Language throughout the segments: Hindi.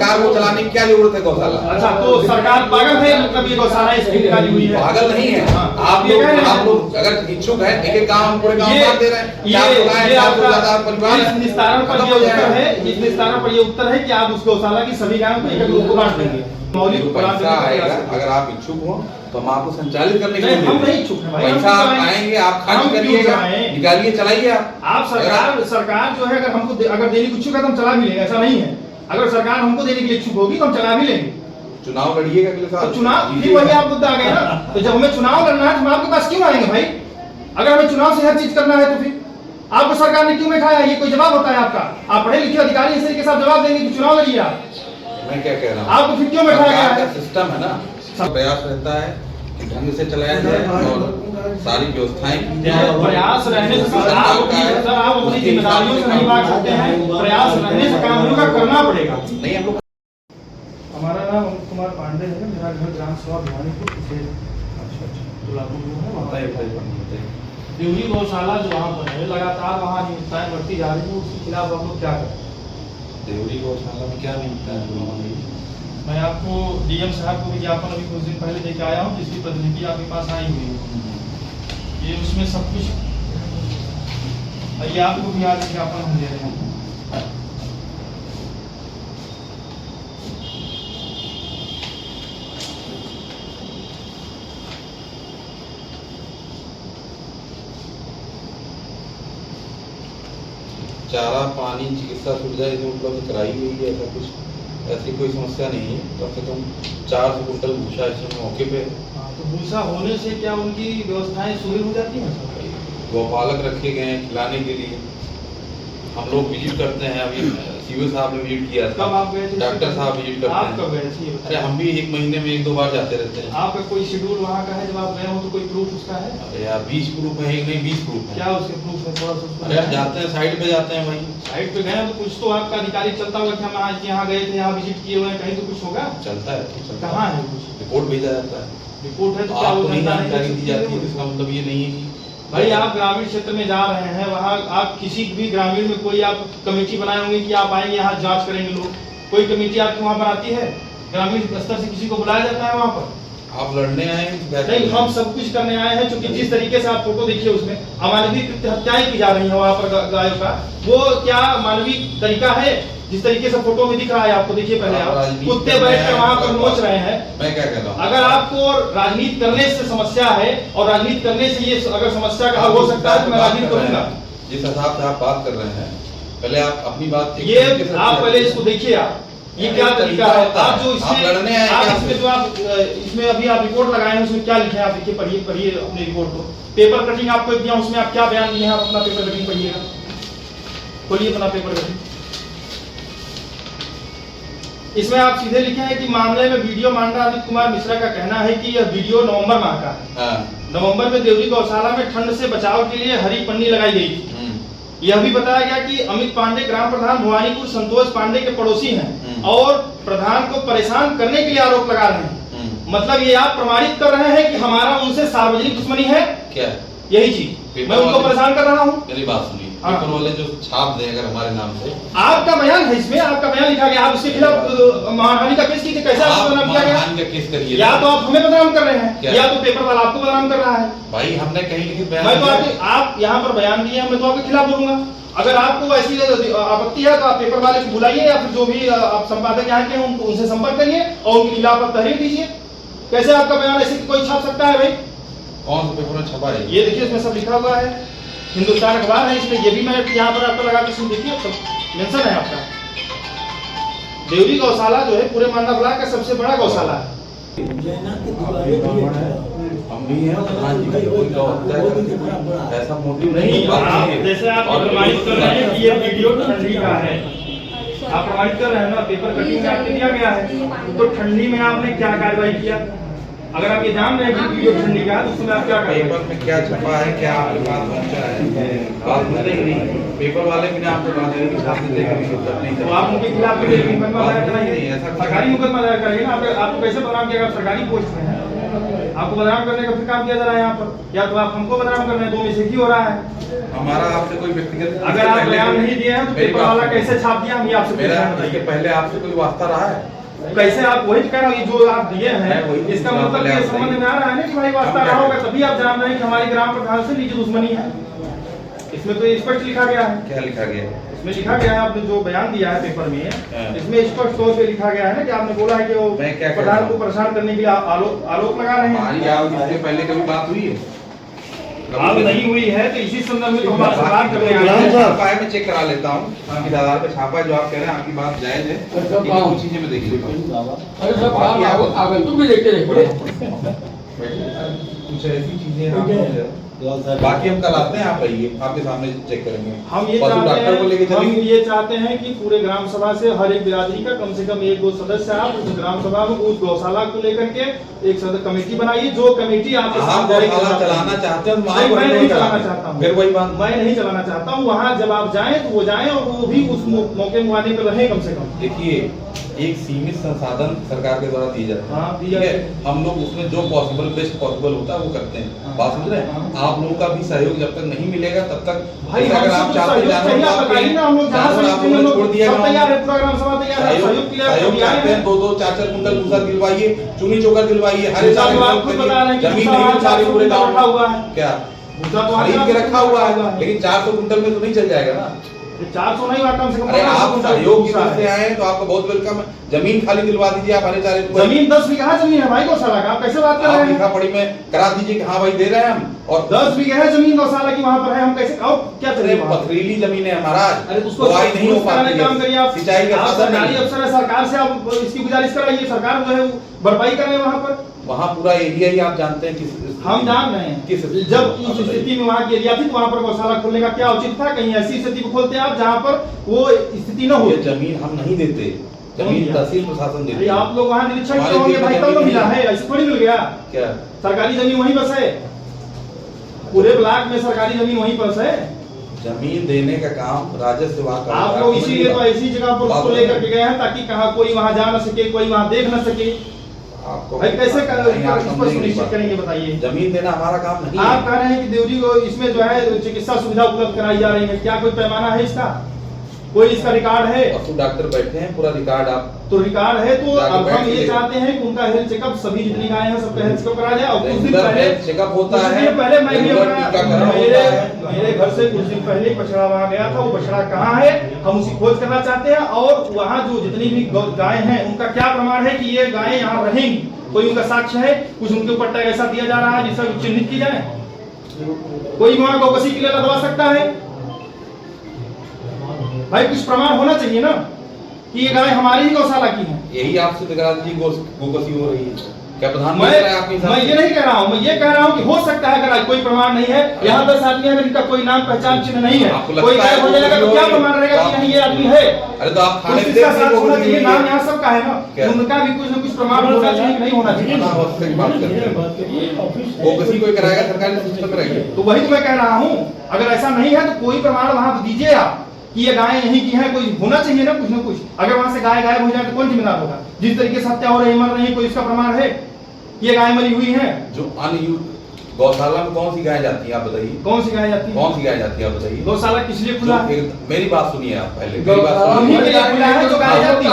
सरकार को चलाने की क्या जरूरत है गौशाला? अच्छा, तो सरकार पागल है, मतलब ये गौशाला इसकी निकाली हुई है? पागल नहीं है। आप लोग अगर इच्छुक है, एक काम पूरे काम दे रहे हैं। ये आपका परिवार निस्तारण पर ये उत्तर है, इस निस्तारण पर ये उत्तर है कि आप उस गौशाला की सभी गायों को एक को बांट देंगे। मौलिक पैसा आएगा, अगर आप इच्छुक हो तो हम आपको संचालित करने के लिए हम नहीं इच्छुक हैं भाई। पैसा आप आएंगे, आप खर्च करिएगा, निकालिए, चलाइए आप सरकार जो है अगर हमको अगर देने की इच्छुक है तो हम चला भी लेंगे, ऐसा नहीं है। अगर सरकार हमको देने के लिए इच्छुक होगी तो हम चला भी लेंगे। चुनाव लड़िएगा अगले साल। तो चुनाव फिर वही आप मुद्दा आ गया ना। तो जब हमें चुनाव लड़ना है तो हम आपके पास क्यों आएंगे भाई? अगर हमें चुनाव से हर चीज करना है तो फिर आपको सरकार ने क्यों बैठाया? ये कोई जवाब होता है आपका? आप पढ़े लिखे अधिकारी इस तरीके से आप जवाब देंगे कि चुनाव लड़िए आप? मैं क्या कह रहा हूँ, आपको फिर क्यों बैठाया गया है? सिस्टम है ना, प्रयास रहता है कि ढंग से चलाया जाए और सारी व्यवस्थाएं की जाए। प्रयास रहने से आप अपनी जिम्मेदारियों से नहीं भाग सकते हैं। प्रयास रहने से कानून का करना पड़ेगा। नहीं, हम लोग। हमारा नाम अमित कुमार पांडे है, मेरा घर ग्राम सभा भिवानीपुर है। देवरी गौशाला जो वहाँ पर है, लगातार वहाँ हिंसाएं बढ़ती जा रही है, उसके खिलाफ हम लोग क्या करें? देवरी गौशाला में क्या मिलता है? मैं आपको डीएम साहब को विज्ञापन अभी कुछ दिन पहले लेके आया हूँ, जिसकी प्रतिनिधि आपके पास आई हुई है। ये उसमें सब कुछ, ये आपको भी आज विज्ञापन हम दे रहे हैं। चारा, पानी, चिकित्सा सुविधा इसमें उपलब्ध कराई गई है, ऐसा कुछ ऐसी कोई समस्या नहीं है। कम से कम 400 कुंटल भूसा इसमें मौके पे। तो भूसा होने से क्या उनकी व्यवस्थाएं सुदृढ़ हो जाती हैं? गौपालक रखे गए हैं खिलाने के लिए। हम लोग विजिट करते हैं, अभी सीओ साहब ने विजिट किया था। कब आप गए थे? डॉक्टर साहब विजिट करते हैं। आप कब गए थे? अरे हम भी 1 महीने में 1-2 बार जाते रहते हैं। आपका कोई शेड्यूल वहाँ का है जब आप गए हो तो कोई प्रूफ उसका है? अरे यार 20 प्रूफ है, नहीं 20 प्रूफ है। क्या उसके प्रूफ है? थोड़ा सा। अरे हम जाते हैं, साइड पे जाते हैं भाई। साइड पे गए तो कुछ तो आपका अधिकारी चलता होगा कि हम आज यहाँ गए थे, यहाँ विजिट किए हुए हैं, कहीं तो कुछ होगा। चलता है। कहाँ है कुछ? रिपोर्ट भेजा जाता है। रिपोर्ट है तो क्या आपको नहीं जानकारी दी जाती है? इसका मतलब ये नहीं है कि भाई आप ग्रामीण क्षेत्र में जा रहे हैं, वहाँ आप किसी भी ग्रामीण में कोई आप कमेटी बनाए होंगे कि आप आएंगे यहाँ जांच करेंगे लोग? कोई कमेटी आपके वहाँ बनाती है? ग्रामीण स्तर से किसी को बुलाया जाता है वहाँ पर? आप लड़ने आए हैं? नहीं, हम सब कुछ करने आए हैं। क्योंकि जिस तरीके से आप फोटो देखिए उसमें अमानवीय हत्याएं की जा रही है वहाँ पर गायों का, वो क्या मानवीय तरीका है? जिस तरीके से फोटो में दिख रहा है आपको, देखिए पहले आप कुत्ते बैठ कर वहाँ पर नोच रहे हैं। मैं क्या कह रहा हूँ, अगर आपको राजनीति करने से समस्या है और राजनीति करने से ये अगर समस्या का हल हो सकता है तो मैं राजनीति करूंगा। जिस हिसाब से आप बात कर रहे हैं, पहले आप अपनी बात ये आप पहले इसको देखिए। आप ये क्या तरीका है? आप जो इसमें लड़ने आए, आप इसमें जो आप इसमें अभी आप रिपोर्ट लगाए हैं उसमें क्या लिखे हैं? आप देखिए, पढ़िए अपनी रिपोर्ट को। पेपर कटिंग आपको दिया, उसमें आप क्या बयान दिए हैं? आप अपना पेपर कटिंग पढ़िएगा, खोलिए अपना पेपर कटिंग। इसमें आप सीधे लिखे हैं कि मामले में वीडियो मांडा अमित कुमार मिश्रा का कहना है कि यह वीडियो नवंबर माह का है। नवंबर में देवरी गौशाला में ठंड से बचाव के लिए हरी पन्नी लगाई गई थी। यह भी बताया गया कि अमित पांडे ग्राम प्रधान भवानीपुर संतोष पांडे के पड़ोसी हैं और प्रधान को परेशान करने के लिए आरोप लगा रहे हैं। मतलब ये आप प्रमाणित कर रहे हैं कि हमारा उनसे सार्वजनिक दुश्मनी है क्या? यही चीज मैं उनको परेशान कर रहा हूँ। मेरी बात सुनिए, पेपर वाले जो छाप दें अगर हमारे नाम से, आपका बयान है इसमें, आपका बयान लिखा गया, आप उसके खिलाफ मानहानि का केस कीजिए। कैसे आपको बदनाम किया गया? का केस करिए। या तो आप हमें बदनाम कर रहे हैं या तो पेपर वाला आपको बदनाम कर रहा है। भाई हमने कहीं लिखित बयान, मैं तो आप यहाँ पर बयान दिए हैं, मैं तो आपके खिलाफ बोलूंगा। अगर आपको ऐसी आपत्ति है तो आप पेपर वाले को बुलाइए या फिर जो भी आप संपादक यहाँ के हैं उनसे संपर्क करिए और उनके खिलाफ आप तहरीर दीजिए। कैसे आपका बयान ऐसे कोई छाप सकता है भाई? कौन सा पेपर में छपा है? ये देखिए, इसमें सब लिखा हुआ है, हिंदुस्तान अखबार है, इसमें ये भी मैं यहाँ पर आपको लगा के देखिए, सब मेंशन है आपका। देवरी गौशाला जो है पूरे मांडा ब्लॉक का सबसे बड़ा गौशाला है। हम भी हैं, ऐसा मोटिव नहीं। जैसे आप प्रमाणित कर रहे हैं कि ये वीडियो ठंडी का है, आप प्रमाणित कर रहे हैं ना, पेपर कटिंग में आपको दिया गया है, तो ठंडी में आपने क्या कार्रवाई किया? अगर आप ये जान रहे हैं कि वीडियो ठंडी का है तो उसमें आप क्या करेंगे? पेपर में क्या छपा है, क्या आपके पास पहुंचा है, बात नहीं। पेपर वाले भी आपको बात नहीं छाप देते हैं, तो आप उनके खिलाफ मुकदमा दायर कराइए, सरकारी मुकदमा दायर कराइए ना। आपको कैसे बदनाम किया? सरकारी पोस्ट में है, आपको बदनाम करने का फिर काम किया जा रहा है यहाँ पर, या तो आप हमको बदनाम कर रहे हैं, दो में से एक ही हो रहा है। हमारा आपसे कोई व्यक्तिगत, अगर आप बयान नहीं दिए हैं तो पेपर वाला कैसे छाप दिया, हम ये आपसे मेरा इसके पहले आपसे कोई वास्ता रहा है? कैसे आप वही कह रहा हूँ, जो आप दिए हैं इसका मतलब ये समझ में आ रहा है ना कि भाई वास्ता रहा होगा, तभी आप जान रहे हैं कि हमारी ग्राम प्रधान से नीचे दुश्मनी है। इसमें तो स्पष्ट लिखा गया है। क्या लिखा गया है? इसमें लिखा गया है, आपने जो बयान दिया है पेपर में, इसमें स्पष्ट तौर पे लिखा गया है ना कि आपने बोला है कि वो प्रधान को परेशान करने के लिए आरोप लगा रहे हैं। इससे पहले कभी बात हुई है? बात नहीं हुई है, तो इसी संदर्भ में तो हम आपसे बात कर रहे हैं। छापा है, मैं चेक करा लेता हूँ आपकी आधार पे छापा है, जो आप कह रहे हैं आपकी बात जायज है, कुछ चीजें में देखिए। तुम भी देखते रहे कुछ ऐसी चीजें बाकी हम कल आते हैं, आप आइए, आपके सामने चेक करेंगे। हम ये चाहते हैं कि पूरे ग्राम सभा से हर एक बिरादरी का कम से कम 1-2 सदस्य आप उस ग्राम सभा में उस गौशाला को लेकर के एक सदस्य कमेटी बनाइए, जो कमेटी आप चलाना चाहते हैं। मैं नहीं चलाना चाहता हूँ, फिर वही बात, मैं नहीं चलाना चाहता हूँ। वहाँ जब आप जाएं तो वो जाएं और वो भी उस मौके मुआवजे पर रहे कम से कम। देखिए, एक सीमित संसाधन सरकार के द्वारा दिए जाते हैं, ठीक है, हम लोग उसमें जो पॉसिबल बेस्ट पॉसिबल होता है वो करते हैं। बात समझ रहे हैं? आप लोगों का भी सहयोग जब तक नहीं मिलेगा तब तक भाई अगर आप चाहते हैं छोड़ दिया, सहयोग चाहते हैं 2-2, 4-4 कुंटल भूसा दिलवाइए, चुनी चोकर दिलवाइए, हर जमीन नहीं सारी पूरे गाँव में क्या खरीद के रखा हुआ है, लेकिन 400 कुंटल में तो नहीं चल जाएगा ना। 400 नहीं हुआ, कम से कम। अरे आप सहयोग की तरफ से आए हैं तो आपका बहुत वेलकम है। जमीन खाली दिलवा दीजिए, आप हरे चारे जमीन 10 बीघा जमीन है भाई गौशाला का, आप कैसे बात कर रहे हैं? लिखा पढ़ी में करा दीजिए कि हाँ भाई दे रहे हैं हम, और 10 बीघा है जमीन गौशाला की, वहाँ पर है, हम कैसे क्या चलेगा? पथरीली जमीन है महाराज, अरे उसको नहीं हो पाती, काम करिए आप, सिंचाई का साधन सरकारी अफसर है, सरकार से आप इसकी गुजारिश कराइए, सरकार जो है भरपाई करे वहाँ पर। वहाँ पूरा एरिया ही आप जानते हैं किस, हम जान रहे हैं किस जब उस स्थिति में वहाँ की एरिया थी तो वहाँ पर गौशाला खोलने का क्या उचित था? कहीं ऐसी स्थिति को खोलते आप जहाँ पर वो स्थिति न हो। जमीन हम नहीं देते, जमीन तहसील प्रशासन देते। आप लोग वहाँ निरीक्षण किए होंगे भाई, तब तो मिला है, ऐसे थोड़ी मिल गया। क्या सरकारी जमीन वहीं बस है, पूरे ब्लॉक में सरकारी जमीन वहीं बस है। जमीन देने का काम राजस्व विभाग का। आप लोग इसीलिए तो ऐसी जगह पर उसको लेकर के गए हैं ताकि कहा कोई वहाँ जा न सके, कोई वहाँ देख न सके। आपको भाई कैसे सुनिश्चित करेंगे बताइए? जमीन देना हमारा काम नहीं है। आप कह रहे हैं कि देवजी को इसमें जो है चिकित्सा सुविधा उपलब्ध कराई जा रही है, क्या कोई पैमाना है इसका? कोई इसका रिकॉर्ड है? तो डॉक्टर बैठे हैं, पूरा रिकॉर्ड आप तो रिकॉर्ड है, तो अब हम ये चाहते हैं कि उनका हेल्थ चेकअप, सभी जितनी गाय हैं सबका हेल्थ चेकअप करा जाए। और कुछ दिन पहले चेकअप होता है, पहले मैं भी मेरे घर से कुछ दिन पहले बछड़ा वहाँ गया था, वो बछड़ा कहाँ है हम उसकी खोज करना चाहते हैं, और वहाँ जो जितनी भी गाय हैं उनका क्या प्रमाण है कि ये गायें यहाँ रहेंगी, कोई उनका साक्ष्य है? कुछ उनके ऊपर टैग ऐसा दिया जा रहा है जिससे चिन्हित की जाए? कोई वहाँ गौकसी के लिए लगवा सकता है? भाई कुछ प्रमाण होना चाहिए ना कि ये गाय हमारी ही गौशाला की है। यही आपसे दिखा दीजिए गौकसी हो रही है क्या? प्रधानमंत्री मैं ये नहीं कह रहा हूँ, मैं ये कह रहा हूँ कि हो सकता है अगर कोई प्रमाण नहीं है, यहाँ 10 आदमी है जिनका कोई नाम पहचान चिन्ह नहीं है, कोई गायब हो जाएगा तो क्या प्रमाण रहेगा कि नहीं ये आदमी है? अरे तो आप थाने इसका साथ होना चाहिए, नाम यहाँ सबका है ना, उनका भी कुछ न कुछ प्रमाण होना चाहिए कि नहीं होना चाहिए? गौकसी कोई कराएगा, सरकारी सिस्टम करेगा। तो वही तो मैं कह रहा हूँ, अगर ऐसा नहीं है तो कोई प्रमाण वहाँ दीजिए आप कि ये गाय यहीं की है, कोई होना चाहिए ना कुछ न कुछ। अगर वहां से गाय गायब हो जाए तो कौन जिम्मेदार होगा? जिस तरीके से हत्या हो रही, मर रही, कोई इसका प्रमाण है ये गाय मरी हुई है? जो गौशाला में कौन सी गाय जाती है आप बताइए? कौन सी गाय जाती है? कौन सी गाय जाती है आप बताइए? गौशाला किस लिए खुला है? मेरी बात सुनिए आप पहले, मेरी बात सुनिए। जो गाय जाती है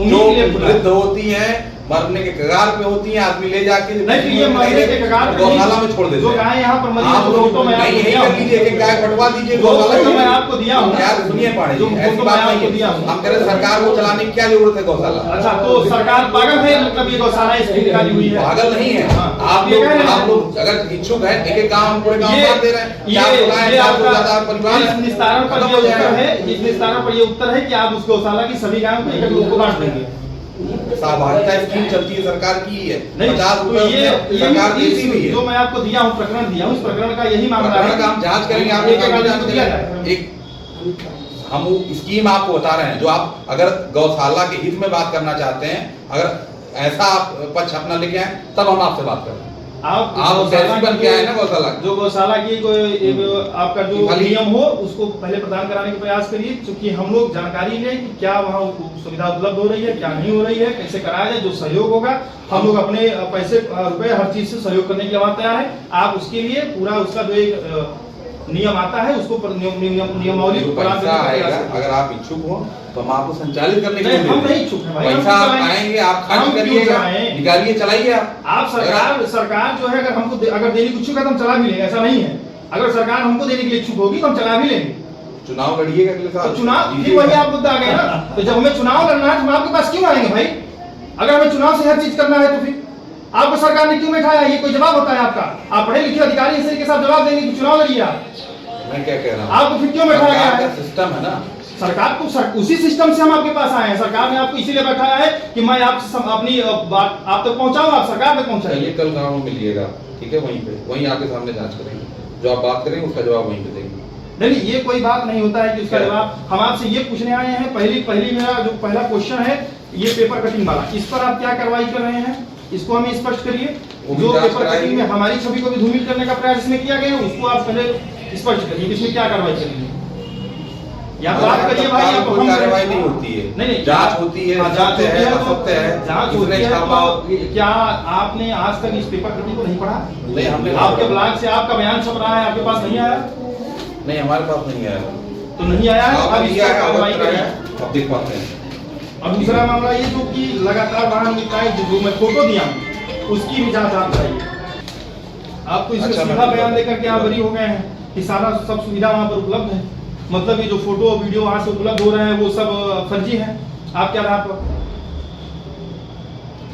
जो वृद्ध होती है, मरने के कगार पे होती हैं, आदमी ले जाके नहीं, ये मरने के कगार पे गौशाला में छोड़ देते हैं। जो गाय यहाँ पर मरी आप लोग तो नहीं यही कर लीजिए, एक गाय कटवा दीजिए गौशाला में। मैं आपको दिया हूँ यार सुनिए पांडे जी, ऐसी बात नहीं है। हम कह रहे सरकार को चलाने की क्या जरूरत है गौशाला? अच्छा तो सरकार पागल है, मतलब ये गौशाला इसकी निकाली हुई है? पागल नहीं है। आप लोग अगर इच्छुक है, एक एक काम हम पूरे गाँव में दे रहे हैं। परिवार इस निस्तारण पर ये उत्तर है, इस निस्तारण पर ये उत्तर है कि आप उस गौशाला की सभी गायों को एक एक लोग को बांट देंगे। सहभागिता स्कीम चलती है, सरकार की है, 50 तो ये सरकार देती भी है। जो मैं आपको दिया हूँ, प्रकरण दिया हूँ, इस प्रकरण का यही मामला है कि हम जांच करेंगे, आप एक हम स्कीम आपको बता रहे हैं, जो आप अगर गौशाला के हित में बात करना चाहते हैं, अगर ऐसा आप पक्ष अपना लेके आए तब हम आपसे बात करें। आप बन के आए ना गौशाला, जो गौशाला की कोई आपका जो नियम हो उसको पहले प्रदान कराने का प्रयास करिए, क्योंकि हम लोग जानकारी लें कि क्या वहाँ सुविधा उपलब्ध हो रही है, क्या नहीं हो रही है, कैसे कराया जाए। जो सहयोग होगा हम लोग अपने पैसे रुपए हर चीज से सहयोग करने के लिए वहाँ तैयार है। आप उसके लिए पूरा उसका जो एक नियम आता है उसको नियमावली आएगा। अगर आप इच्छुक हो तो हम आपको संचालित करने के लिए हम नहीं इच्छुक हैं भाई, पैसा आप आएंगे, आप खर्च करिएगा, निकालिए, चलाइए। आप सरकार जो है अगर हमको अगर देने की इच्छुक है तो हम चला भी लेंगे, ऐसा नहीं है। अगर सरकार हमको देने के लिए इच्छुक होगी तो हम चला भी लेंगे। चुनाव लड़िएगा अगले साल, तो चुनाव फिर वही आप मुद्दा आ गया ना। तो जब हमें चुनाव लड़ना है तो हम आपके पास क्यों आएंगे भाई? अगर हमें चुनाव से हर चीज करना है तो फिर आपको सरकार ने क्यों बैठाया? ये कोई जवाब होता है आपका? आप पढ़े लिखे अधिकारी इसी के साथ जवाब देंगे कि चुनाव लड़िए आप। मैं क्या कह रहा हूँ, आपको फिर क्यों बैठाया गया है? सिस्टम है ना सरकार को, उसी सिस्टम से हम आपके पास आए हैं। सरकार ने आपको इसीलिए बैठाया है कि मैं आपसे अपनी बात आप तक पहुंचाऊं, आप सरकार तक पहुंचाइए। कल गाँव में मिलिएगा, ठीक है, वहीं आपके सामने जांच करेंगे, जो आप बात करेंगे उसका जवाब वहीं पे देंगे। नहीं, ये कोई बात नहीं होता है कि उसका जवाब हम आपसे ये पूछने आए हैं। पहली मेरा जो पहला क्वेश्चन है ये पेपर कटिंग वाला, इस पर आप क्या कार्रवाई कर रहे हैं, इसको हमें स्पष्ट करिए। जो पेपर कटिंग में हमारी छवि को भी धूमिल करने का प्रयास इसमें किया गया है उसको आप पहले स्पष्ट करिए, इसमें क्या कार्रवाई करेंगे। या बात करिए भाई, आप कोई कार्रवाई नहीं होती है, नहीं जांच होती है, जांच होती है, असत्य है, जांच होती है। तो क्या आपने आज तक इस पेपर कटिंग को नहीं पढ़ा? नहीं, हमने आपके ब्लॉग से आपका बयान छप रहा है, आपके पास नहीं आया? नहीं, हमारे पास नहीं आया। तो नहीं आया है, अब इस पर कार्रवाई करिए, अब देख पाते हैं। और दूसरा मामला ये जो कि लगातार वाहन निकाय जो मैं फोटो दिया उसकी भी जांच आप चाहिए। आप तो इसमें सीधा बयान देकर के आप बरी हो गए हैं कि सारा सब सुविधा वहाँ पर उपलब्ध है, मतलब ये जो फोटो वीडियो वहाँ से उपलब्ध हो रहे हैं वो सब फर्जी है। आप क्या रहा?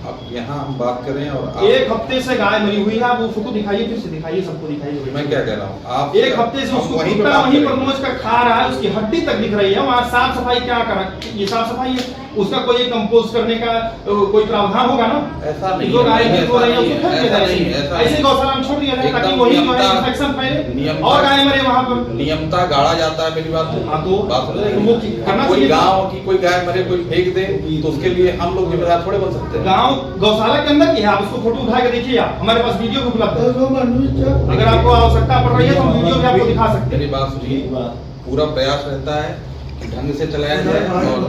अब यहाँ हम बात करें और एक हफ्ते से गाय मरी हुई है, आप वो फोटो दिखाइए, फिर से दिखाइए, सबको दिखाइए। मैं क्या कह रहा हूँ, आप एक हफ्ते से उसको वहीं पर नोच कर खा रहा है, उसकी हड्डी तक दिख रही है। वहाँ साफ सफाई क्या करा? ये साफ सफाई है? उसका कोई कंपोस्ट करने का कोई प्रावधान होगा ना? ऐसा नहीं जो गाय हो रही है ऐसे गौशाला में छोड़ दिया जाए ताकि वही जो है इन्फेक्शन फैले और गाय मरे वहाँ पर। नियमता गाड़ा जाता है, मेरी बात करना कोई गाँव की कोई गाय मरे कोई फेंक दे तो उसके लिए हम लोग जिम्मेदार थोड़े बन सकते हैं। गाँव गौशाला के अंदर की है, आप उसको फोटो उठा के देखिए, आप हमारे पास वीडियो भी उपलब्ध है। अगर आपको आवश्यकता पड़ रही है तो हम वीडियो भी आपको दिखा सकते हैं। मेरी बात सुनिए, पूरा प्रयास रहता है ढंग से चलाया जाए और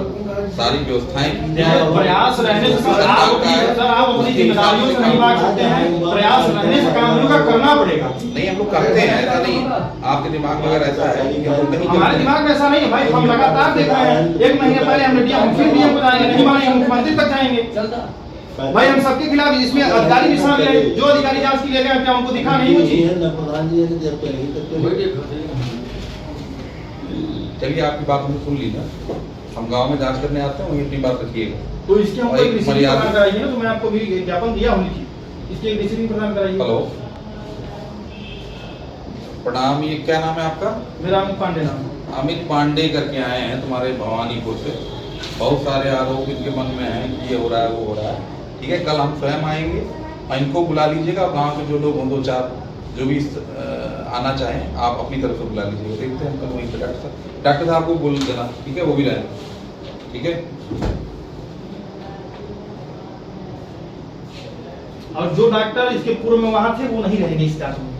सारी व्यवस्थाएं की जाए। प्रयास रहने से सर आप अपनी जिम्मेदारियों से नहीं भाग सकते हैं। प्रयास रहने से काम का करना पड़ेगा। नहीं, हम लोग करते हैं, ऐसा नहीं। आपके दिमाग में अगर ऐसा है कि हम लोग नहीं, हमारे दिमाग में ऐसा नहीं है भाई। हम लगातार देख रहे हैं, 1 महीने पहले हमने दिया, हम फिर डीएम को जाएंगे, नहीं माने हम मुख्यमंत्री तक जाएंगे। भाई हम सबके खिलाफ, इसमें अधिकारी भी शामिल है। जो अधिकारी जांच के लिए गए क्या हमको दिखा नहीं मुझे? चलिए, आपकी बात हमने सुन ली ना, हम गांव में जांच करने आते हैं, वही अपनी बात रखिएगा। तो इसके हमको एक रिसीविंग प्रदान कराइए ना, तो मैं आपको भी ज्ञापन दिया हूं, लिखिए इसकी एक रिसीविंग प्रदान कराइए। हेलो, प्रणाम, ये क्या नाम है आपका? मेरा अमित पांडे नाम है। अमित पांडे करके आए हैं तुम्हारे भवानीपुर से। बहुत सारे आरोप इनके मन में हैं कि ये हो रहा है, वो हो रहा है। ठीक है, कल हम स्वयं आएंगे और इनको बुला लीजिएगा। गाँव के जो लोग हों, 2-4 जो भी आना चाहें, आप अपनी तरफ से बुला लीजिएगा। देखते हैं हम कल वहीं पे डॉक्टर साहब को बोल देना, ठीक है, वो भी रहें, ठीक है। और जो डॉक्टर इसके पूर्व में वहाँ थे वो नहीं रहेंगे इस जांच में।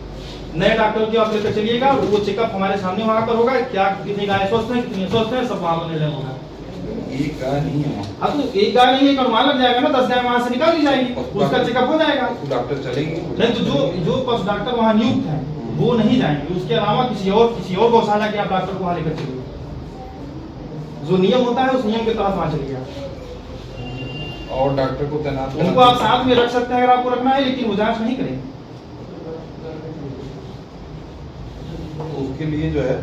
नए डॉक्टर की आप लेकर चलिएगा, वो चेकअप हमारे सामने वहाँ पर होगा। क्या कितनी गाय स्वस्थ है, कितनी स्वस्थ है, सब वहाँ पर निर्णय होगा। एक गाय नहीं है, हाँ तो एक गाय नहीं है, अनुमान लग जाएगा ना, 10 गाय वहाँ से निकाल ली जाएगी, उसका चेकअप हो जाएगा। डॉक्टर चलेंगे नहीं तो जो पशु डॉक्टर वहाँ नियुक्त हैं वो नहीं जाएंगे। उसके अलावा किसी और गौशाला के आप डॉक्टर को वहाँ लेकर चलिए। जो नियम होता है उस नियम के तहत वहाँ चलिए। और डॉक्टर को तैनात उनको आप साथ में रख सकते हैं अगर आपको रखना है, लेकिन वो जांच नहीं करेंगे। उसके लिए जो है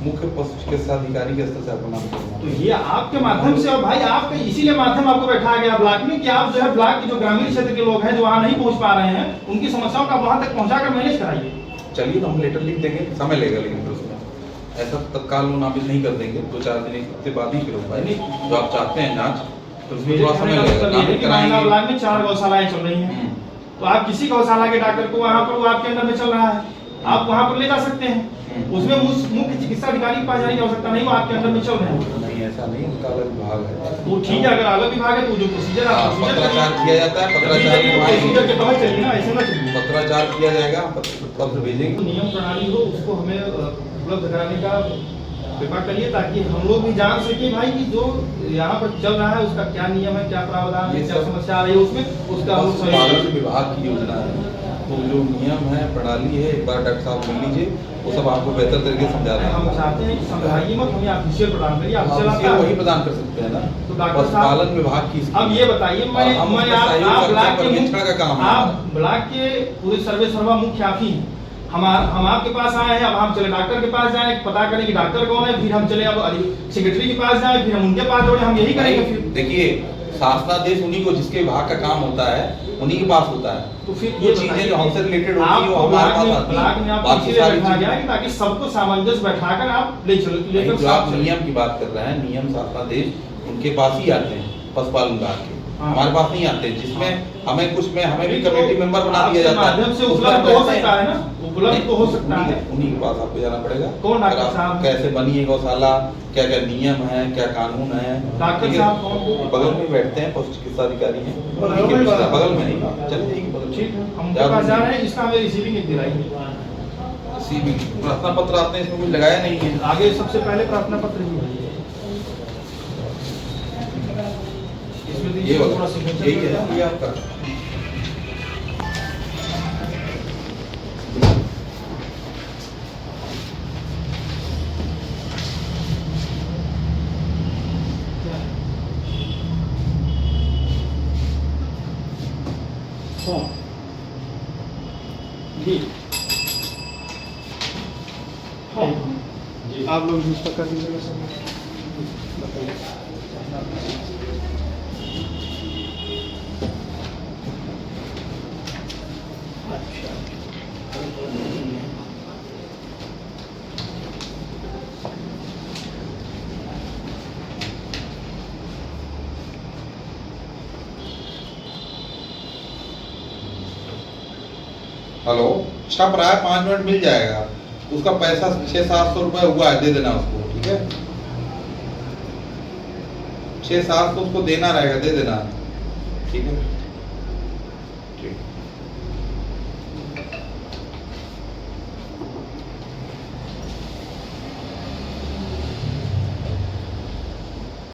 मुख्य पशु चिकित्सा अधिकारी के स्तर से आपको नाम करना। तो ये आपके माध्यम से, और भाई आपके इसीलिए माध्यम आपको बैठाया गया ब्लॉक में कि आप जो है ब्लॉक के जो ग्रामीण क्षेत्र के लोग हैं जो वहाँ नहीं पहुँच पा रहे हैं, उनकी समस्याओं का वहाँ तक पहुँचाकर मैनेज कराइए। चलिए, तो हम लेटर लिख देंगे, समय लगेगा, लेकिन उसमें ऐसा तत्काल वो नामित नहीं कर देंगे। 2-4 दिन एक हफ्ते बाद ही फिर हो पाए। नहीं, जो आप चाहते हैं जाँच, तो उसमें थोड़ा समय लगेगा। ब्लॉक में 4 गौशालाएं चल रही हैं, तो आप किसी गौशाला के डॉक्टर को वहाँ पर वो आपके अंदर में चल रहा है, आप वहाँ पर ले जा सकते हैं। उसमें मुख्य चिकित्सा अधिकारी के पास जाने की आवश्यकता नहीं, वो आपके अंडर में चल रहे हैं। नहीं, ऐसा नहीं, उनका अलग विभाग है। तो ठीक है, अगर अलग विभाग है तो जो प्रोसीजर पत्राचार किया जाता है, पत्राचार के तहत चलिए ना, ऐसे ना चलिए। पत्राचार किया जाएगा, पत्र भेजेंगे। नियम प्रणाली हो उसको हमें उपलब्ध कराने का कृपा करिए, ताकि हम लोग भी जान सके भाई कि जो यहाँ पर चल रहा है उसका क्या नियम है, क्या प्रावधान है, क्या समस्या आ रही है उसमें, उसका हम लोग पालन विभाग की योजना है। तो जो नियम है, प्रणाली है, एक बार डॉक्टर साहब मिल लीजिए, वो सब आपको बेहतर तरीके से समझा रहे हैं। हम चाहते हैं कि समझाइए मत, हमें ऑफिशियल प्रदान करिए। ऑफिशियल वही प्रदान कर सकते हैं ना, तो डॉक्टर साहब पालन विभाग की। अब ये बताइए, मैं आप ब्लॉक का काम, आप ब्लॉक के पूरे सर्वे सर्वा मुख्य आप ही, हम आपके पास आए हैं, अब हम चले डॉक्टर के पास जाएं, पता करें कि डॉक्टर कौन है, फिर हम चले अब सेक्रेटरी के पास जाएं, फिर हम उनके पास दौड़े, हम यही करेंगे। फिर देखिए, शासनादेश उन्हीं को, जिसके विभाग का काम होता है उन्हीं के पास होता है। तो फिर ये चीजें जो हमसे रिलेटेड होती है वो हमारे पास आती है। बाकी सारी चीजें ताकि सबको सामंजस्य बैठाकर आप लेकर आप नियम की बात कर रहे हैं, नियम शासनादेश उनके पास ही आते हैं, पशुपालन विभाग के, हमारे पास नहीं आते, जिसमें हमें कुछ में हमें भी कमेटी मेंबर बना दिया जाता है। माध्यम से उपलब्ध हो सकता है ना, उपलब्ध तो हो सकता है। उन्हीं के पास आपको जाना पड़ेगा। कौन डॉक्टर साहब? कैसे बनी है गौशाला, क्या क्या नियम है, क्या कानून है। डॉक्टर साहब कौन? बगल में बैठते हैं, पशु चिकित्सा अधिकारी हैं, बगल में नहीं, चल जाएगी बगल। ठीक है, हम उनके पास जा रहे हैं, इसका हमें रिसीविंग एक दिलाइए। रिसीविंग प्रार्थना पत्र आपने इसमें कुछ लगाया नहीं है? आगे सबसे पहले प्रार्थना पत्र ही है ये वाला, यही है ये आपका। जी हाँ जी, आप लोग जिस पर कर दीजिएगा सर। हेलो, छप रहा है, 5 मिनट मिल जाएगा। उसका पैसा 600-700 रुपए हुआ है, दे देना उसको, ठीक है? 600-700 उसको देना रहेगा, दे देना, ठीक है?